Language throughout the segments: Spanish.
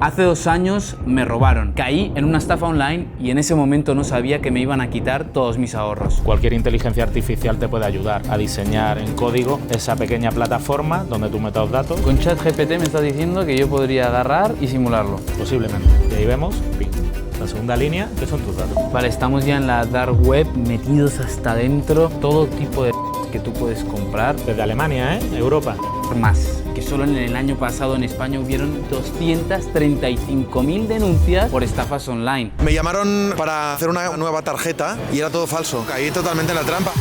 Hace 2 años me robaron. Caí en una estafa online y en ese momento no sabía que me iban a quitar todos mis ahorros. Cualquier inteligencia artificial te puede ayudar a diseñar en código esa pequeña plataforma donde tú metas datos. Con ChatGPT me estás diciendo que yo podría agarrar y simularlo. Posiblemente. Y ahí vemos, ping, la segunda línea, que son tus datos. Vale, estamos ya en la dark web, metidos hasta dentro, todo tipo de que tú puedes comprar. Desde Alemania, Europa. Más, que solo en el año pasado en España hubieron 235.000 denuncias por estafas online. Me llamaron para hacer una nueva tarjeta y era todo falso. Caí totalmente en la trampa.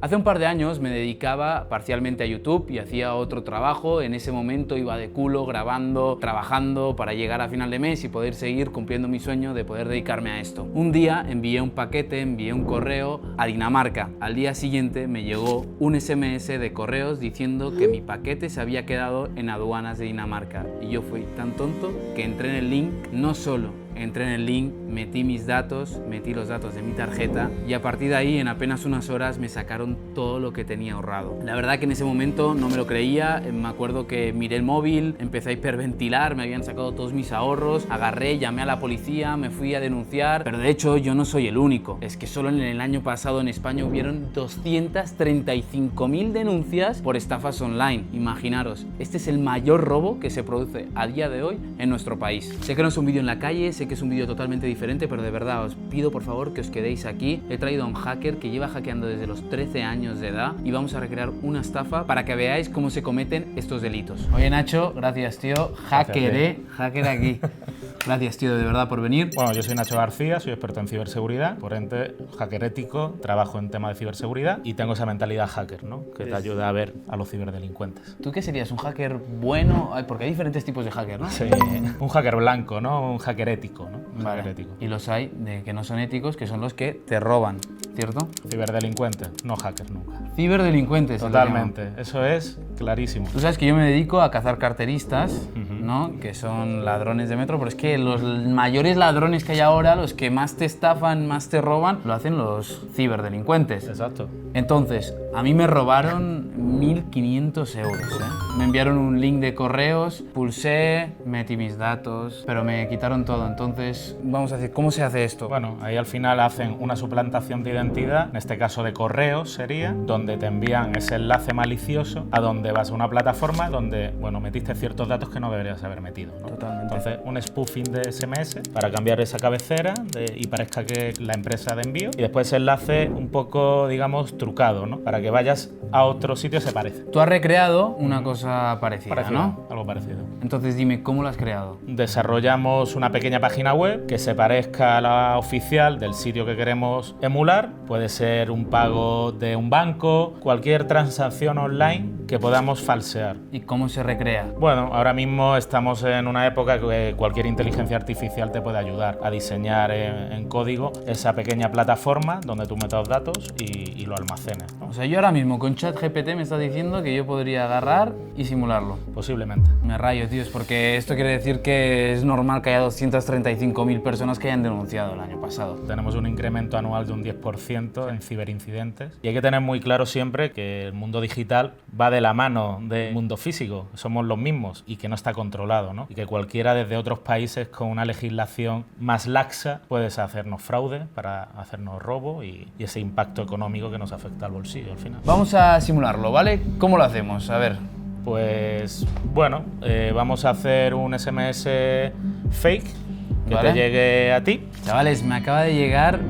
Hace un par de años me dedicaba parcialmente a YouTube y hacía otro trabajo. En ese momento iba de culo grabando, trabajando para llegar a final de mes y poder seguir cumpliendo mi sueño de poder dedicarme a esto. Un día envié un paquete, envié un correo a Dinamarca. Al día siguiente me llegó un SMS de correos diciendo que mi paquete se había quedado en aduanas de Dinamarca. Y yo fui tan tonto que entré en el link, no solo entré en el link, metí mis datos, metí los datos de mi tarjeta y a partir de ahí en apenas unas horas me sacaron todo lo que tenía ahorrado. La verdad que en ese momento no me lo creía, me acuerdo que miré el móvil, empecé a hiperventilar, me habían sacado todos mis ahorros, agarré, llamé a la policía, me fui a denunciar, pero de hecho yo no soy el único. Es que solo en el año pasado en España hubieron 235.000 denuncias por estafas online. Imaginaros, este es el mayor robo que se produce a día de hoy en nuestro país. Sé que no es un vídeo en la calle, sé que es un vídeo totalmente diferente, pero de verdad os pido por favor que os quedéis aquí. He traído a un hacker que lleva hackeando desde los 13 años de edad y vamos a recrear una estafa para que veáis cómo se cometen estos delitos. Oye Nacho, gracias tío, hacker, hacker aquí. Gracias tío, de verdad por venir. Bueno, yo soy Nacho García, soy experto en ciberseguridad, por ende hacker ético, trabajo en tema de ciberseguridad y tengo esa mentalidad hacker, ¿no? Que te ayuda a ver a los ciberdelincuentes. ¿Tú qué serías? ¿Un hacker bueno? Ay, porque hay diferentes tipos de hacker, ¿no? Sí, un hacker blanco, ¿no? Un hacker ético, ¿no? Un Vale. hacker ético. Y los hay de que no son éticos, que son los que te roban, ¿cierto? Ciberdelincuentes, no hackers nunca. Ciberdelincuentes. Totalmente, eso es clarísimo. Tú sabes que yo me dedico a cazar carteristas, ¿no? Que son ladrones de metro, pero es que los mayores ladrones que hay ahora, los que más te estafan, más te roban, lo hacen los ciberdelincuentes. Exacto. Entonces, a mí me robaron 1.500 euros, ¿eh? Me enviaron un link de correos, pulsé, metí mis datos, pero me quitaron todo. Entonces, vamos a decir, ¿cómo se hace esto? Bueno, ahí al final hacen una suplantación de identidad, en este caso de correos sería, donde te envían ese enlace malicioso a donde vas a una plataforma donde, bueno, metiste ciertos datos que no deberías haber metido, ¿no? Totalmente. Entonces, un spoofing de SMS para cambiar esa cabecera y parezca que es la empresa de envío y después ese enlace un poco, digamos, trucado, ¿no? Para que vayas a otro sitio se parece. Tú has recreado una cosa parecida, ¿no? Algo parecido. Entonces dime, ¿cómo lo has creado? Desarrollamos una pequeña página web que se parezca a la oficial del sitio que queremos emular. Puede ser un pago de un banco, cualquier transacción online que podamos falsear. ¿Y cómo se recrea? Bueno, ahora mismo estamos en una época que cualquier inteligencia artificial te puede ayudar a diseñar en código esa pequeña plataforma donde tú metas datos y lo almacenes, ¿no? O sea, yo ahora mismo con ChatGPT me estás diciendo que yo podría agarrar y simularlo. Posiblemente. Me rayo, tío, es porque esto quiere decir que es normal que haya 235.000 personas que hayan denunciado el año pasado. Tenemos un incremento anual de un 10% en ciberincidentes y hay que tener muy claro siempre que el mundo digital va de la mano del mundo físico, somos los mismos y que no está controlado, ¿no? Y que cualquiera desde otros países con una legislación más laxa puede hacernos fraude para hacernos robo y ese impacto económico que nos afecta al bolsillo al final. Vamos a simularlo, ¿vale? ¿Cómo lo hacemos? A ver. Pues bueno, vamos a hacer un SMS fake que ¿Vale? te llegue a ti. Chavales, me acaba de llegar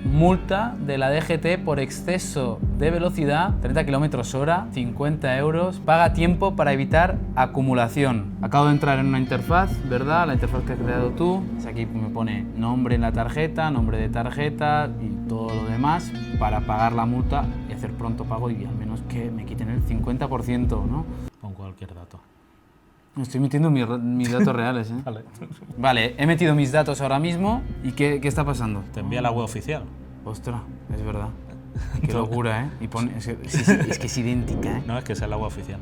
multa de la DGT por exceso de velocidad, 30 km/h, 50 euros. Paga tiempo para evitar acumulación. Acabo de entrar en una interfaz, ¿verdad? La interfaz que has creado tú. Aquí me pone nombre en la tarjeta, nombre de tarjeta y todo lo demás para pagar la multa y hacer pronto pago y al menos que me quiten el 50%, ¿no? Pon cualquier dato. Me estoy metiendo mis datos reales, ¿eh? Vale. Vale, he metido mis datos ahora mismo y ¿qué está pasando? Te envía la web oficial. Ostras, es verdad. Qué locura, ¿eh? Y pone, es que es idéntica, ¿eh? No, es que esa es la web oficial.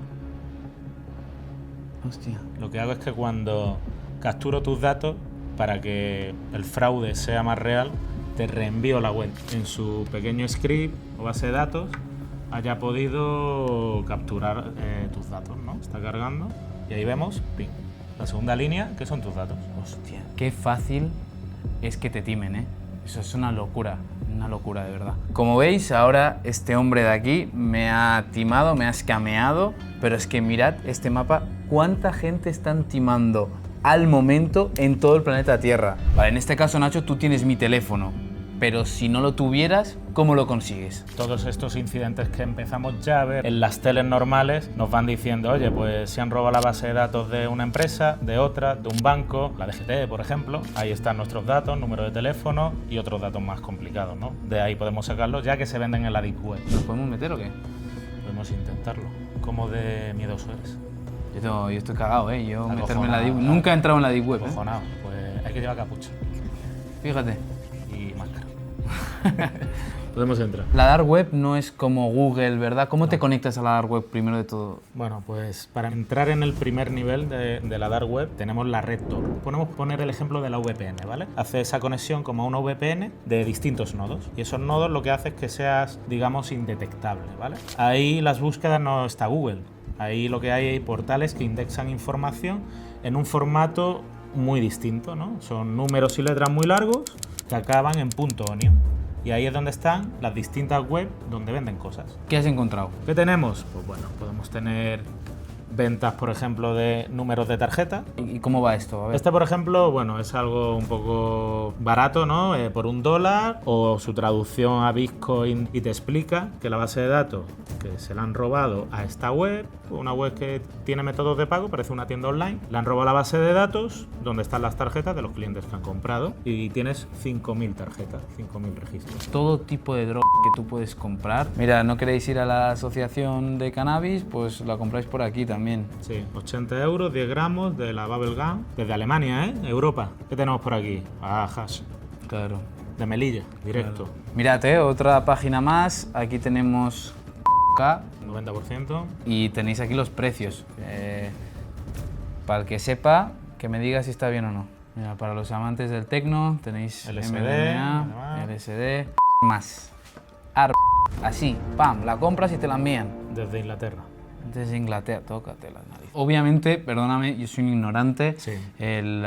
Hostia. Lo que hago es que cuando capturo tus datos, para que el fraude sea más real, te reenvío la web en su pequeño script o base de datos haya podido capturar tus datos, ¿no? Está cargando y Y ahí vemos, ping, la segunda línea, que son tus datos. Hostia, qué fácil es que te timen, ¿eh? Eso es una locura de verdad. Como veis, ahora este hombre de aquí me ha timado, me ha escameado, pero es que mirad este mapa, cuánta gente están timando al momento en todo el planeta Tierra. Vale, en este caso, Nacho, tú tienes mi teléfono, pero si no lo tuvieras, ¿cómo lo consigues? Todos estos incidentes que empezamos ya a ver en las teles normales nos van diciendo, oye, pues se han robado la base de datos de una empresa, de otra, de un banco, la DGT, por ejemplo. Ahí están nuestros datos, número de teléfono y otros datos más complicados, ¿no? De ahí podemos sacarlos ya que se venden en la Deep Web. ¿Nos podemos meter o qué? Podemos intentarlo. ¿Cómo de miedoso eres? Yo estoy cagado, ¿eh? Yo Acojonado, meterme en la Deep Web. Nunca he entrado en la Deep Web, ¿eh? Acojonado. Pues hay que llevar capucha Fíjate. y máscara. Podemos entrar. La Dark Web no es como Google, ¿verdad? ¿Cómo te conectas a la Dark Web primero de todo? Bueno, pues para entrar en el primer nivel de la Dark Web tenemos la red Tor. Podemos poner el ejemplo de la VPN, ¿vale? Hace esa conexión como a una VPN de distintos nodos. Y esos nodos lo que hace es que seas, digamos, indetectable, ¿vale? Ahí las búsquedas no está Google. Ahí lo que hay portales que indexan información en un formato muy distinto, ¿no? Son números y letras muy largos que acaban en .onion. Y ahí es donde están las distintas webs donde venden cosas. ¿Qué has encontrado? ¿Qué tenemos? Pues bueno, podemos tener ventas, por ejemplo, de números de tarjeta. ¿Y cómo va esto? A ver. Este, por ejemplo, bueno, es algo un poco barato, ¿no? Por $1, o su traducción a Bitcoin, y te explica que la base de datos que se la han robado a esta web, una web que tiene métodos de pago, parece una tienda online, le han robado la base de datos donde están las tarjetas de los clientes que han comprado y tienes 5.000 tarjetas, 5.000 registros. Todo tipo de droga que tú puedes comprar. Mira, ¿no queréis ir a la asociación de cannabis? Pues la compráis por aquí también. Sí, 80 euros, 10 gramos de la Bubblegum, desde Alemania, ¿eh? Europa. ¿Qué tenemos por aquí? Ah, hash. Claro. De Melilla, directo. Claro. Mirad, otra página más. Aquí tenemos K 90%. y tenéis aquí los precios. Para el que sepa, que me diga si está bien o no. Mira, para los amantes del tecno tenéis LSD, MDMA, LSD, más. Así, pam, la compras y te la envían. Desde Inglaterra. Desde Inglaterra, tócate las narices. Obviamente, perdóname, yo soy un ignorante. Sí. El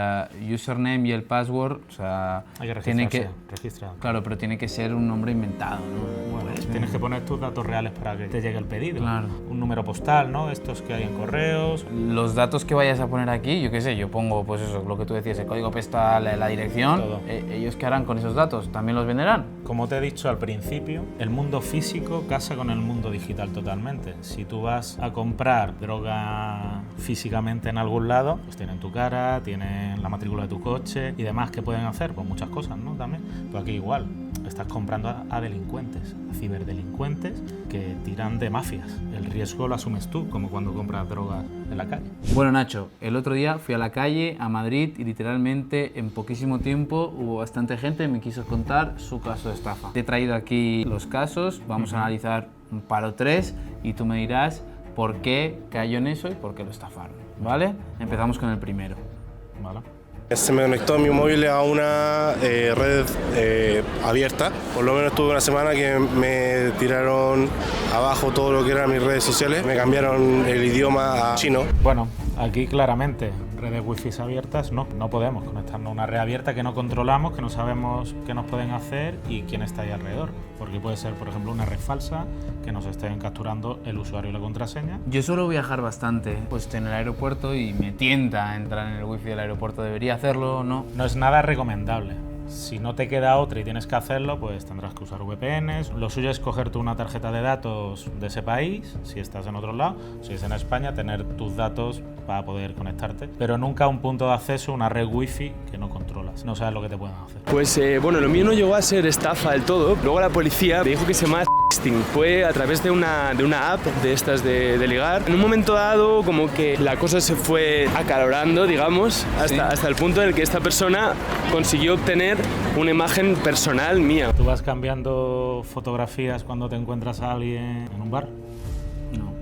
username y el password, o sea, Hay que tiene registrarse. que, Registra. claro, pero tiene que ser un nombre inventado, ¿no? Bueno, tienes que poner tus datos reales para que te llegue el pedido. Claro. Un número postal, ¿no? Estos que hay en correos. Los datos que vayas a poner aquí, yo qué sé, yo pongo, pues eso, lo que tú decías, el código postal, la dirección. Todo. ¿Ellos qué harán con esos datos? ¿También los venderán? Como te he dicho al principio, el mundo físico casa con el mundo digital totalmente. Si tú vas a comprar droga físicamente en algún lado, pues tienen tu cara, tienen la matrícula de tu coche y demás. ¿Qué pueden hacer? Pues muchas cosas, ¿no? También. Pues aquí igual, estás comprando a delincuentes, a ciberdelincuentes que tiran de mafias. El riesgo lo asumes tú, como cuando compras drogas en la calle. Bueno, Nacho, el otro día fui a la calle, a Madrid, y literalmente en poquísimo tiempo hubo bastante gente que me quiso contar su caso de estafa. Te he traído aquí los casos, vamos a analizar un par o tres y tú me dirás por qué cayó en eso y por qué lo estafaron, ¿vale? Empezamos con el primero. ¿Vale? Se me conectó mi móvil a una red abierta. Por lo menos tuve una semana que me tiraron abajo todo lo que eran mis redes sociales. Me cambiaron el idioma a chino. Bueno, aquí claramente, redes wifi abiertas no podemos conectarnos a una red abierta que no controlamos, que no sabemos qué nos pueden hacer y quién está ahí alrededor. Porque puede ser, por ejemplo, una red falsa que nos estén capturando el usuario y la contraseña. Yo suelo viajar bastante, pues en el aeropuerto y me tienta entrar en el wifi del aeropuerto. ¿Debería hacerlo o no? No es nada recomendable. Si no te queda otra y tienes que hacerlo, pues tendrás que usar VPNs. Lo suyo es cogerte una tarjeta de datos de ese país, si estás en otro lado. Si es en España, tener tus datos para poder conectarte. Pero nunca un punto de acceso, una red wifi que no controlas. No sabes lo que te pueden hacer. Pues bueno, lo mío no llegó a ser estafa del todo. Luego la policía me dijo que se llama sexting. Fue a través de una app de estas de ligar. En un momento dado, como que la cosa se fue acalorando, digamos, hasta el punto en el que esta persona consiguió obtener una imagen personal mía. ¿Tú vas cambiando fotografías cuando te encuentras a alguien en un bar? No.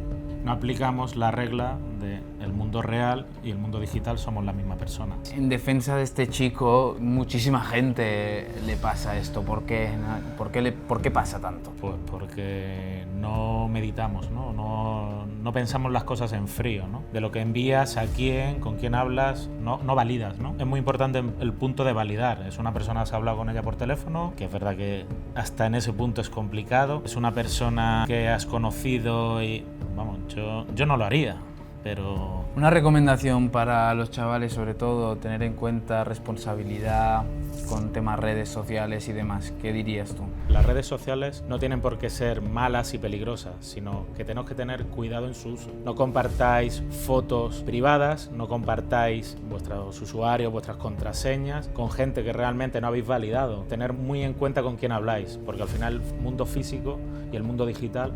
No aplicamos la regla donde el mundo real y el mundo digital somos la misma persona. En defensa de este chico, muchísima gente le pasa esto. ¿Por qué pasa tanto? Pues porque no meditamos, no pensamos las cosas en frío, ¿no? De lo que envías, a quién, con quién hablas, no validas, ¿no? Es muy importante el punto de validar. Es una persona que has hablado con ella por teléfono, que es verdad que hasta en ese punto es complicado. Es una persona que has conocido y, vamos, yo no lo haría, pero... Una recomendación para los chavales, sobre todo, tener en cuenta responsabilidad con temas redes sociales y demás. ¿Qué dirías tú? Las redes sociales no tienen por qué ser malas y peligrosas, sino que tenemos que tener cuidado en su uso. No compartáis fotos privadas, no compartáis vuestros usuarios, vuestras contraseñas con gente que realmente no habéis validado. Tener muy en cuenta con quién habláis, porque al final el mundo físico y el mundo digital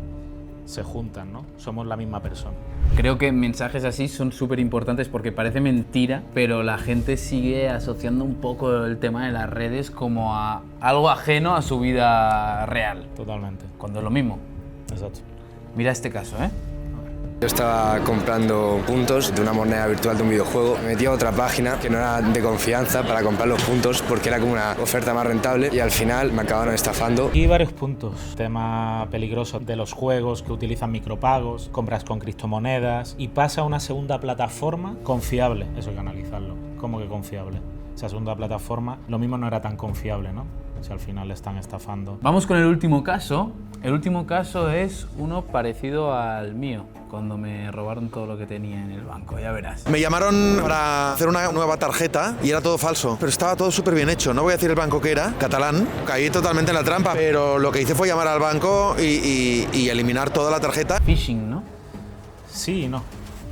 se juntan, ¿no? Somos la misma persona. Creo que mensajes así son súper importantes porque parece mentira, pero la gente sigue asociando un poco el tema de las redes como a algo ajeno a su vida real. Totalmente. Cuando es lo mismo. Exacto. Mira este caso, ¿eh? Yo estaba comprando puntos de una moneda virtual de un videojuego. Me metí a otra página que no era de confianza para comprar los puntos porque era como una oferta más rentable y al final me acabaron estafando. Y varios puntos. Tema peligroso de los juegos que utilizan micropagos, compras con criptomonedas y pasa a una segunda plataforma confiable. Eso hay que analizarlo. ¿Cómo que confiable? Esa segunda plataforma lo mismo no era tan confiable, ¿no? Si al final le están estafando. Vamos con el último caso. El último caso es uno parecido al mío, cuando me robaron todo lo que tenía en el banco, ya verás. Me llamaron para hacer una nueva tarjeta y era todo falso, pero estaba todo súper bien hecho. No voy a decir el banco que era, catalán. Caí totalmente en la trampa, pero lo que hice fue llamar al banco y eliminar toda la tarjeta. Phishing, ¿no? Sí y no.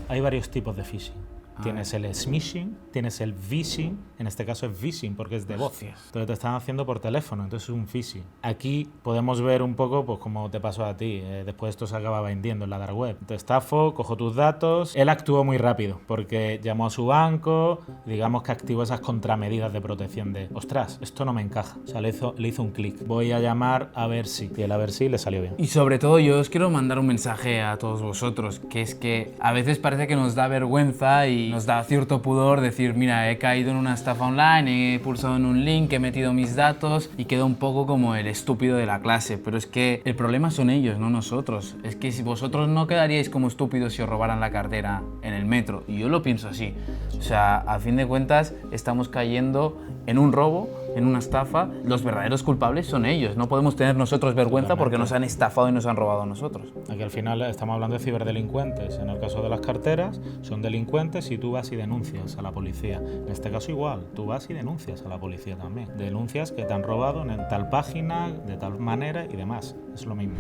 Hay varios tipos de phishing. Tienes el smishing, tienes el phishing, en este caso es phishing porque es de voz. Entonces te están haciendo por teléfono, entonces es un phishing. Aquí podemos ver un poco pues como te pasó a ti, después esto se acaba vendiendo en la dark web. Te estafo, cojo tus datos, él actuó muy rápido porque llamó a su banco, digamos que activó esas contramedidas de protección de ostras, esto no me encaja, o sea, le hizo un clic, voy a llamar a ver si, y el a ver si le salió bien. Y sobre todo yo os quiero mandar un mensaje a todos vosotros, que es que a veces parece que nos da vergüenza y nos da cierto pudor decir, mira, he caído en una estafa online, he pulsado en un link, he metido mis datos y quedo un poco como el estúpido de la clase. Pero es que el problema son ellos, no nosotros. Es que si vosotros no quedaríais como estúpidos si os robaran la cartera en el metro. Y yo lo pienso así. O sea, a fin de cuentas estamos cayendo en un robo, en una estafa. Los verdaderos culpables son ellos. No podemos tener nosotros vergüenza porque nos han estafado y nos han robado a nosotros. Aquí al final estamos hablando de ciberdelincuentes. En el caso de las carteras son delincuentes y tú vas y denuncias a la policía. En este caso igual, tú vas y denuncias a la policía también. Denuncias que te han robado en tal página, de tal manera y demás. Es lo mismo.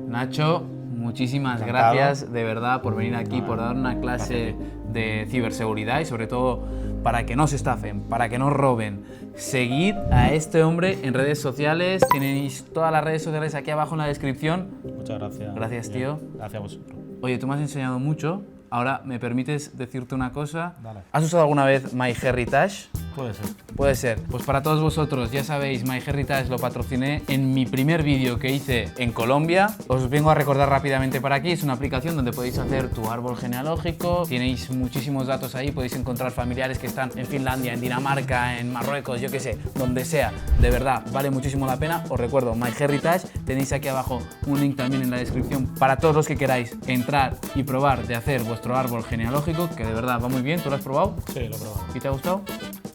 Nacho, muchísimas Encantado. Gracias de verdad por venir aquí, por dar una clase de ciberseguridad y sobre todo para que no se estafen, para que no roben. Seguid a este hombre en redes sociales, tenéis todas las redes sociales aquí abajo en la descripción. Muchas gracias. Gracias, tío. Gracias a vosotros. Oye, tú me has enseñado mucho. Ahora, ¿me permites decirte una cosa? Dale. ¿Has usado alguna vez MyHeritage? Puede ser. Puede ser. Pues para todos vosotros, ya sabéis, MyHeritage lo patrociné en mi primer vídeo que hice en Colombia. Os vengo a recordar rápidamente para aquí. Es una aplicación donde podéis hacer tu árbol genealógico. Tenéis muchísimos datos ahí. Podéis encontrar familiares que están en Finlandia, en Dinamarca, en Marruecos, yo qué sé, donde sea. De verdad, vale muchísimo la pena. Os recuerdo, MyHeritage. Tenéis aquí abajo un link también en la descripción para todos los que queráis entrar y probar de hacer vuestro árbol genealógico, que de verdad va muy bien. ¿Tú lo has probado? Sí, lo he probado. ¿Y te ha gustado?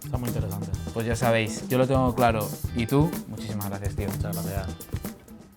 Está muy interesante. Pues ya sabéis, yo lo tengo claro. ¿Y tú? Muchísimas gracias, tío. Muchas gracias.